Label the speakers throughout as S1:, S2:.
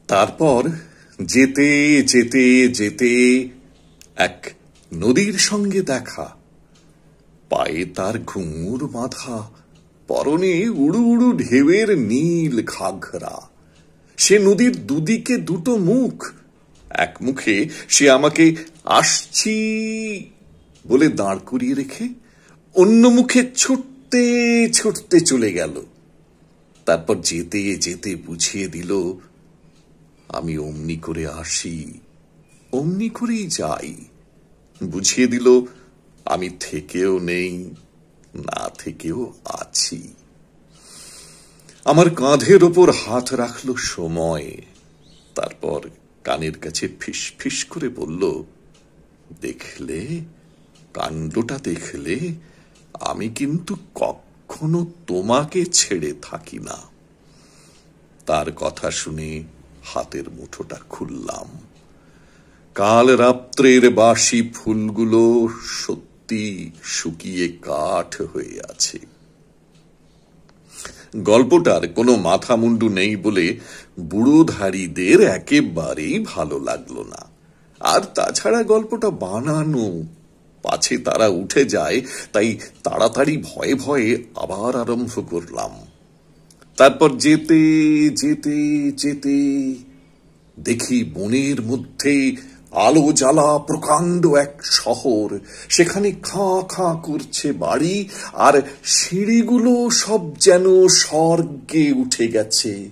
S1: তারপর যেতে যেতে যেতে এক নদীর সঙ্গে দেখা। পায়ে তার ঘুঙুর বাঁধা, পরনে উড়ু উড়ু ঢেউয়ের নীল ঘাঘরা। সে নদীর দুদিকে দুটো মুখ। এক মুখে সে আমাকে আসছি বলে দাঁড় করিয়ে রেখে অন্য মুখে ছুটতে ছুটতে চলে গেল। তারপর যেতে যেতে বুঝিয়ে দিল, আমি অমনি করে আসি, অমনি করেই যাই। বুঝিয়ে দিল, আমি থেকেও নেই, না থেকেও আছি। আমার কাঁধের ওপর হাত রাখল সময়। তারপর কানের কাছে ফিস ফিস করে বলল, দেখলে, কাণ্ডটা দেখলে, আমি কিন্তু কখনো তোমাকে ছেড়ে থাকি না। তার কথা শুনে হাতের মুঠোটা খুললাম। কাল রাত্রের বাসি ফুলগুলো সত্যি শুকিয়ে কাঠ হয়ে আছে। গল্পটার কোনো মাথা মুন্ডু নেই বলে বুড়োধারীদের একেবারেই ভালো লাগলো না। আর তাছাড়া গল্পটা বানানো, পাছে তারা উঠে যায়, তাই তাড়াতাড়ি ভয়ে ভয়ে আবার আরম্ভ করলাম। তারপর যেতে যেতে যেতে দেখি বনের মধ্যে আলো জ্বালা প্রকাণ্ড এক শহর। সেখানে খাঁ খাঁ করছে বাড়ি, আর সিঁড়িগুলো সব যেন স্বর্গে উঠে গেছে।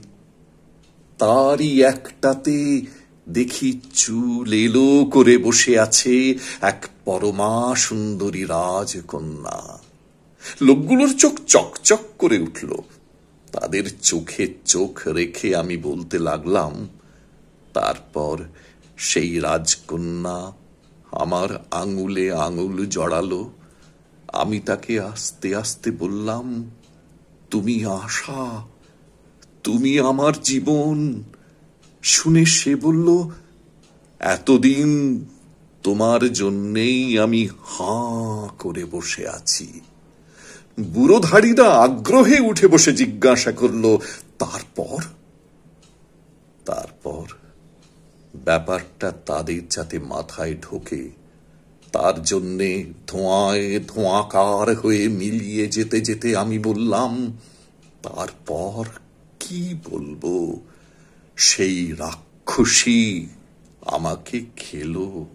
S1: তারই একটাতে দেখি চুল এলো করে বসে আছে এক পরমা সুন্দরী রাজকন্যা। লোকগুলোর চোখ চকচক করে উঠল। তাদের চোখে চোখ রেখে আমি বলতে লাগলাম। তারপর সেই রাজকন্যা আমার আঙুলে আঙুল জড়ালো। আমি তাকে আস্তে আস্তে বললাম, তুমি আশা, তুমি আমার জীবন। শুনে সে বলল, এতদিন তোমার জন্যেই আমি হাঁ করে বসে আছি। বুড়োধারীরা আগ্রহে উঠে বসে জিজ্ঞাসা করল, তারপর? তারপর ব্যাপারটা তাদের যাতে মাথায় ঢোকে, তার জন্যে ধোঁয়ায় ধোঁয়াকার হয়ে মিলিয়ে যেতে যেতে আমি বললাম, তারপর কি বলবো? সেই রাক্ষসী আমাকে খেলো।